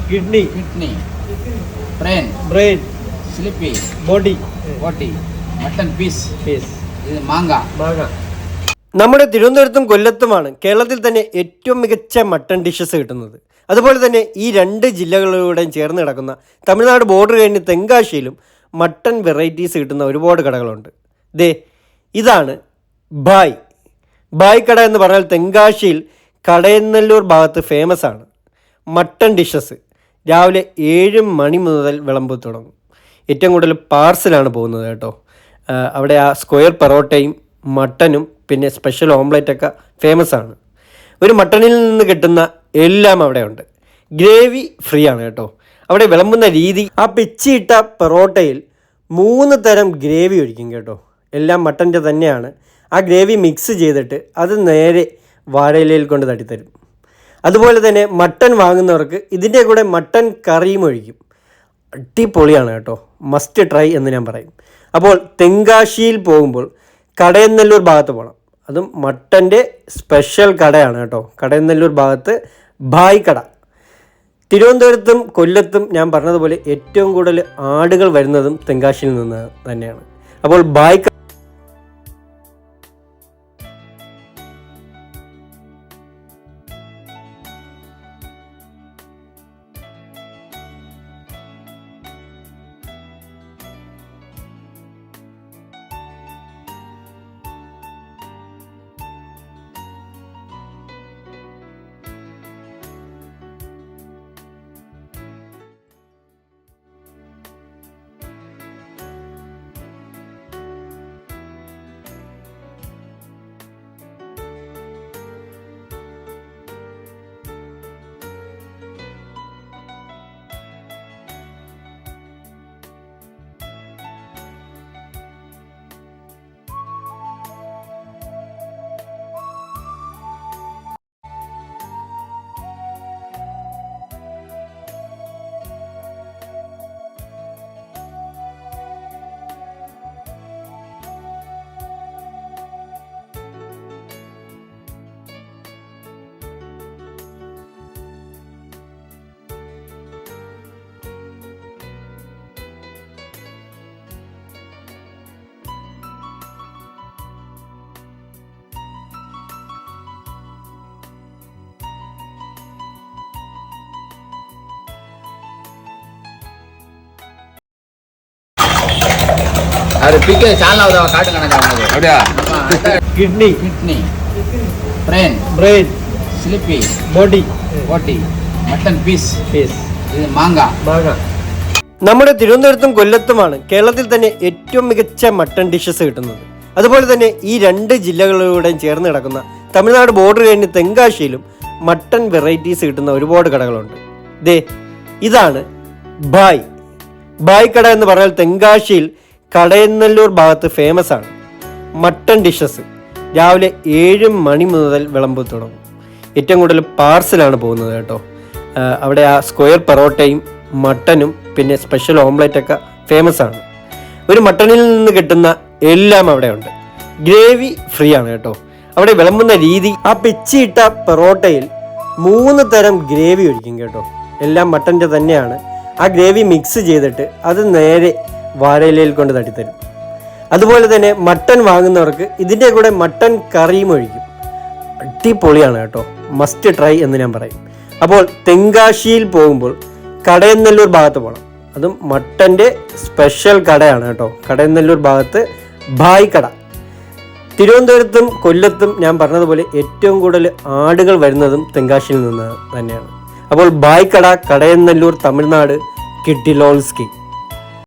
Kidney, brain, സ്ലിപ്പി, body, mutton piece, ഇത് മാങ്ങ. നമ്മുടെ തിരുവനന്തപുരത്തും കൊല്ലത്തുമാണ് കേരളത്തിൽ തന്നെ ഏറ്റവും മികച്ച മട്ടൺ ഡിഷസ് കിട്ടുന്നത്. അതുപോലെ തന്നെ ഈ രണ്ട് ജില്ലകളിലൂടെയും ചേർന്ന് കിടക്കുന്ന തമിഴ്നാട് ബോർഡർ കഴിഞ്ഞ് തെങ്കാശിയിലും മട്ടൺ വെറൈറ്റീസ് കിട്ടുന്ന ഒരുപാട് കടകളുണ്ട്. ഇതാണ് ബായ് കട എന്ന് പറഞ്ഞാൽ തെങ്കാശിയിൽ കടയന്നല്ലൂർ ഭാഗത്ത് ഫേമസ് ആണ്. മട്ടൺ ഡിഷസ് രാവിലെ 7 മണി മുതൽ വിളമ്പ് തുടങ്ങും. ഏറ്റവും കൂടുതൽ പാർസലാണ് പോകുന്നത് കേട്ടോ. അവിടെ ആ സ്ക്വയർ പൊറോട്ടയും മട്ടനും പിന്നെ സ്പെഷ്യൽ ഓംലെറ്റൊക്കെ ഫേമസ് ആണ്. ഒരു മട്ടണിൽ നിന്ന് കിട്ടുന്ന എല്ലാം അവിടെ ഉണ്ട്. ഗ്രേവി ഫ്രീ ആണ് കേട്ടോ. അവിടെ വിളമ്പുന്ന രീതി, ആ പിച്ചിയിട്ട പൊറോട്ടയിൽ 3 തരം ഗ്രേവി ഒഴിക്കും കേട്ടോ. എല്ലാം മട്ടൻ്റെ തന്നെയാണ്. ആ ഗ്രേവി മിക്സ് ചെയ്തിട്ട് അത് നേരെ വാഴയിലയിൽ കൊണ്ട് തട്ടിത്തരും. അതുപോലെ തന്നെ മട്ടൺ വാങ്ങുന്നവർക്ക് ഇതിൻ്റെ കൂടെ മട്ടൺ കറിയും ഒഴിക്കും. അടിപൊളിയാണ് കേട്ടോ. മസ്റ്റ് ട്രൈ എന്ന് ഞാൻ പറയും. അപ്പോൾ തെങ്കാശിയിൽ പോകുമ്പോൾ കടയന്നല്ലൂർ ഭാഗത്ത് പോകണം. അതും മട്ടൻ്റെ സ്പെഷ്യൽ കടയാണ് കേട്ടോ. കടയന്നല്ലൂർ ഭാഗത്ത് ബായ് കട. തിരുവനന്തപുരത്തും കൊല്ലത്തും ഞാൻ പറഞ്ഞതുപോലെ ഏറ്റവും കൂടുതൽ ആടുകൾ വരുന്നതും തെങ്കാശിയിൽ നിന്ന് തന്നെയാണ്. അപ്പോൾ ബായ് കിഡ്നി, ബ്രെയിൻ, സ്ലിപ്പി, ബോഡി, മട്ടൺ പീസ്, ഇത് മാങ്ങ. നമ്മുടെ തിരുവനന്തപുരത്തും കൊല്ലത്തുമാണ് കേരളത്തിൽ തന്നെ ഏറ്റവും മികച്ച മട്ടൺ ഡിഷസ് കിട്ടുന്നത്. അതുപോലെ തന്നെ ഈ രണ്ട് ജില്ലകളിലൂടെയും ചേർന്ന് കിടക്കുന്ന തമിഴ്നാട് ബോർഡർ കഴിഞ്ഞ് തെങ്കാശിയിലും മട്ടൺ വെറൈറ്റീസ് കിട്ടുന്ന ഒരുപാട് കടകളുണ്ട്. ഇതാണ് ബായ് കട എന്ന് പറഞ്ഞാൽ തെങ്കാശിയിൽ കടയന്നല്ലൂർ ഭാഗത്ത് ഫേമസ് ആണ്. മട്ടൺ ഡിഷസ് രാവിലെ 7 മണി മുതൽ വിളമ്പ് തുടങ്ങും. ഏറ്റവും കൂടുതൽ പാർസലാണ് പോകുന്നത് കേട്ടോ. അവിടെ ആ സ്ക്വയർ പൊറോട്ടയും മട്ടനും പിന്നെ സ്പെഷ്യൽ ഓംലെറ്റൊക്കെ ഫേമസ് ആണ്. ഒരു മട്ടണിൽ നിന്ന് കിട്ടുന്ന എല്ലാം അവിടെ ഉണ്ട്. ഗ്രേവി ഫ്രീ ആണ് കേട്ടോ. അവിടെ വിളമ്പുന്ന രീതി, ആ പിച്ചിയിട്ട പൊറോട്ടയിൽ 3 തരം ഗ്രേവി ഒഴിക്കും കേട്ടോ. എല്ലാം മട്ടൻ്റെ തന്നെയാണ്. ആ ഗ്രേവി മിക്സ് ചെയ്തിട്ട് അത് നേരെ വാഴയിലയിൽ കൊണ്ട് തട്ടിത്തരും. അതുപോലെ തന്നെ മട്ടൺ വാങ്ങുന്നവർക്ക് ഇതിൻ്റെ കൂടെ മട്ടൺ കറിയും ഒഴിക്കും. അടിപൊളിയാണ് കേട്ടോ. മസ്റ്റ് ട്രൈ എന്ന് ഞാൻ പറയും. അപ്പോൾ തെങ്കാശിയിൽ പോകുമ്പോൾ കടയന്നല്ലൂർ ഭാഗത്ത് പോകണം. അതും മട്ടൻ്റെ സ്പെഷ്യൽ കടയാണ് കേട്ടോ. കടയന്നല്ലൂർ ഭാഗത്ത് ബായ് കട. തിരുവനന്തപുരത്തും കൊല്ലത്തും ഞാൻ പറഞ്ഞതുപോലെ ഏറ്റവും കൂടുതൽ ആടുകൾ വരുന്നതും തെങ്കാശിയിൽ നിന്ന് തന്നെയാണ്. അപ്പോൾ ബായ് കട, കടയന്നല്ലൂർ, തമിഴ്നാട്, കിട്ടിലോൾസ്കി.